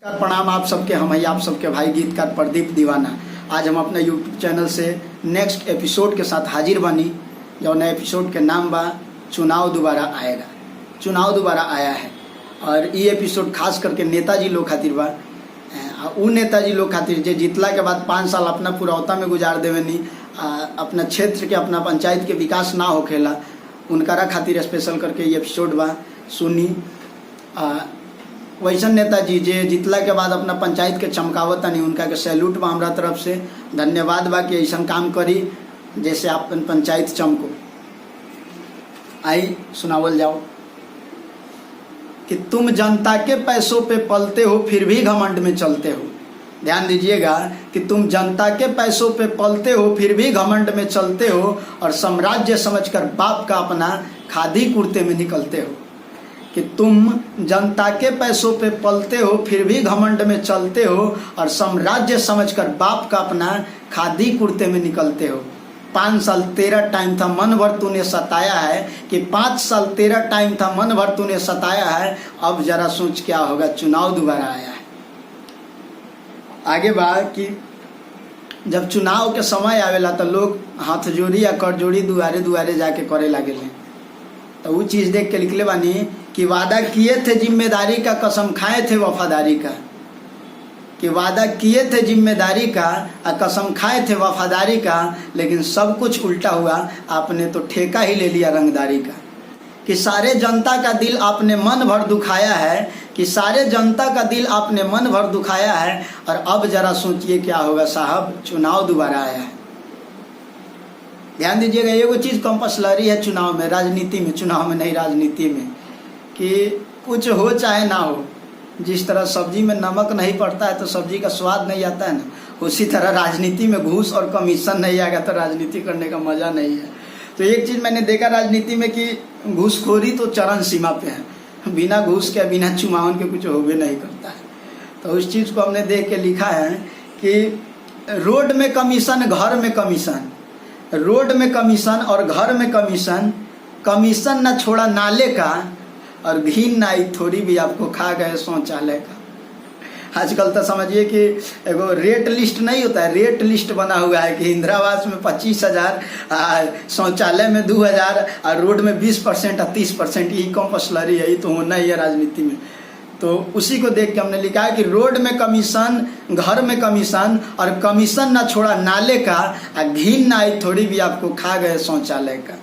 प्रणाम आप सबके। हम हैं आप सबके भाई गीतकार प्रदीप दीवाना। आज हम अपने यूट्यूब चैनल से नेक्स्ट एपिसोड के साथ हाजिर बनी। जो नए एपिसोड के नाम बा चुनाव दोबारा आएगा। चुनाव दोबारा आया है और ये एपिसोड खास करके नेताजी लोग खातिर बा। उ नेताजी लोग खातिर जे जितला के बाद 5 साल अपना पुरौता में गुजार देवेनी, अपना क्षेत्र के अपना पंचायत के विकास ना होखेला, उनकरा खातिर स्पेशल करके ये एपिसोड बा। सुनी वैसन नेताजी जे जितला के बाद अपना पंचायत के चमकावत नहीं, उनका के सैल्यूट बा हमरा तरफ से। धन्यवाद बा कि ऐसा काम करी जैसे अपन पंचायत चमको। आई सुनावल जाओ कि तुम जनता के पैसों पे पलते हो फिर भी घमंड में चलते हो। ध्यान दीजिएगा कि तुम जनता के पैसों पे पलते हो फिर भी घमंड में चलते हो और साम्राज्य समझकर बाप का अपना खादी कुर्ते में निकलते हो। कि तुम जनता के पैसों पे पलते हो फिर भी घमंड में चलते हो और साम्राज्य समझकर बाप का अपना खादी कुर्ते में निकलते हो। 5 साल तेरा टाइम था मन भर तूने सताया है, कि 5 साल तेरा टाइम था मन भर तूने सताया है। अब जरा सोच क्या होगा, चुनाव दोबारा आया है। आगे बात कि जब चुनाव के समय आवेला तो लोग हाथ जोड़ी या कर जोड़ी दुआरे दुआरे जाके करे लगे। तो वो चीज़ देख के निकले बानी कि वादा किए थे जिम्मेदारी का, कसम खाए थे वफादारी का। कि वादा किए थे जिम्मेदारी का और कसम खाए थे वफादारी का, लेकिन सब कुछ उल्टा हुआ, आपने तो ठेका ही ले लिया रंगदारी का। कि सारे जनता का दिल आपने मन भर दुखाया है, कि सारे जनता का दिल आपने मन भर दुखाया है। और अब जरा सोचिए क्या होगा साहब, चुनाव दोबारा आया है। ध्यान दीजिएगा, ये वो चीज़ कंपल्सरी है चुनाव में, राजनीति में, चुनाव में नहीं राजनीति में, कि कुछ हो चाहे ना हो। जिस तरह सब्जी में नमक नहीं पड़ता है तो सब्जी का स्वाद नहीं आता है ना, उसी तरह राजनीति में घूस और कमीशन नहीं आएगा तो राजनीति करने का मज़ा नहीं है। तो एक चीज़ मैंने देखा राजनीति में कि घूसखोरी तो चरम सीमा पे है। बिना घूस के बिना चुमावन के कुछ होबे नहीं करता है। तो उस चीज़ को हमने देख के लिखा है कि रोड में कमीशन, घर में कमीशन, रोड में कमीशन और घर में कमीशन। कमीशन न छोड़ा नाले का और घीन ना आई थोड़ी भी आपको खा गए शौचालय का। आजकल तो समझिए कि एगो रेट लिस्ट नहीं होता है, रेट लिस्ट बना हुआ है कि इंदिरावास में 25,000, शौचालय में 2,000 और रोड में 20% और 30%। यही कंपल्सरी है, ये तो होना ही है राजनीति में। तो उसी को देख के हमने लिखा है कि रोड में कमीशन, घर में कमीशन और कमीशन ना छोड़ा नाले का और घीन ना आई थोड़ी भी आपको खा गए शौचालय का।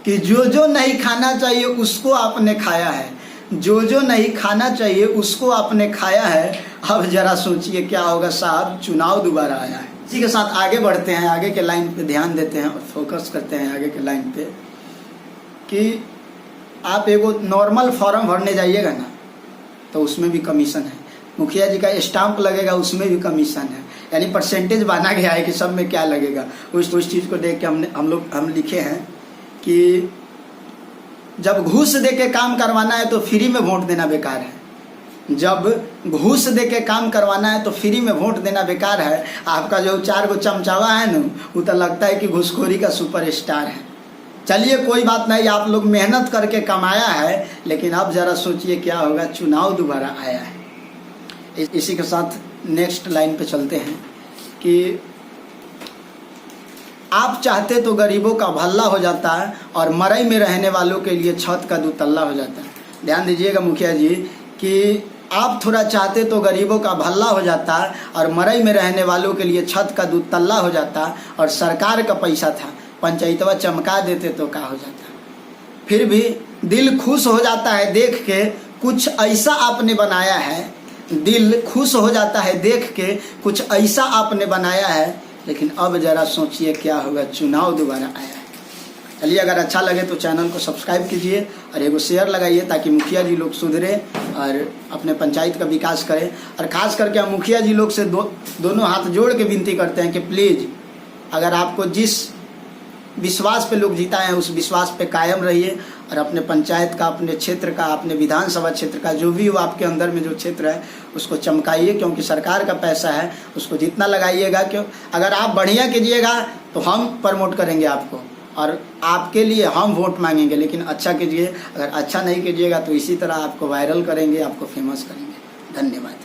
कि जो जो नहीं खाना चाहिए उसको आपने खाया है, जो जो नहीं खाना चाहिए उसको आपने खाया है। अब जरा सोचिए क्या होगा साहब, चुनाव दोबारा आया है। इसी के साथ आगे बढ़ते हैं, आगे के लाइन पे ध्यान देते हैं और फोकस करते हैं आगे के लाइन पे। कि आप एगो नॉर्मल फॉर्म भरने जाइएगा ना तो उसमें भी कमीशन है, मुखिया जी का स्टाम्प लगेगा उसमें भी कमीशन है। यानी परसेंटेज बना गया है कि सब में क्या लगेगा। उस चीज़ को देख के हम लिखे हैं कि जब घूस दे के काम करवाना है तो फ्री में वोट देना बेकार है। जब घूस दे के काम करवाना है तो फ्री में वोट देना बेकार है। आपका जो 4 गो चमचावा है ना, वो तो लगता है कि घूसखोरी का सुपरस्टार है। चलिए कोई बात नहीं, आप लोग मेहनत करके कमाया है, लेकिन अब जरा सोचिए क्या होगा, चुनाव दोबारा आया है। इसी के साथ नेक्स्ट लाइन पे चलते हैं कि आप चाहते तो गरीबों का भला हो जाता है और मरई में रहने वालों के लिए छत का 2 तल्ला हो जाता है। ध्यान दीजिएगा मुखिया जी कि आप थोड़ा चाहते तो गरीबों का भला हो जाता है और मरई में रहने वालों के लिए छत का 2 तल्ला हो जाता। और सरकार का पैसा था, पंचायतवा चमका देते तो क्या हो जाता। फिर भी दिल खुश हो जाता है देख के, कुछ ऐसा आपने बनाया है। दिल खुश हो जाता है देख के, कुछ ऐसा आपने बनाया है। लेकिन अब जरा सोचिए क्या होगा, चुनाव दोबारा आया है। चलिए अगर अच्छा लगे तो चैनल को सब्सक्राइब कीजिए और एगो शेयर लगाइए ताकि मुखिया जी लोग सुधरे और अपने पंचायत का विकास करें। और ख़ास करके हम मुखिया जी लोग से दोनों हाथ जोड़ के विनती करते हैं कि प्लीज़, अगर आपको जिस विश्वास पे लोग जीता है उस विश्वास पे कायम रहिए और अपने पंचायत का, अपने क्षेत्र का, अपने विधानसभा क्षेत्र का, जो भी हो आपके अंदर में जो क्षेत्र है उसको चमकाइए। क्योंकि सरकार का पैसा है, उसको जितना लगाइएगा, क्यों अगर आप बढ़िया कीजिएगा तो हम प्रमोट करेंगे आपको और आपके लिए हम वोट मांगेंगे। लेकिन अच्छा कीजिए, अगर अच्छा नहीं कीजिएगा तो इसी तरह आपको वायरल करेंगे, आपको फेमस करेंगे। धन्यवाद।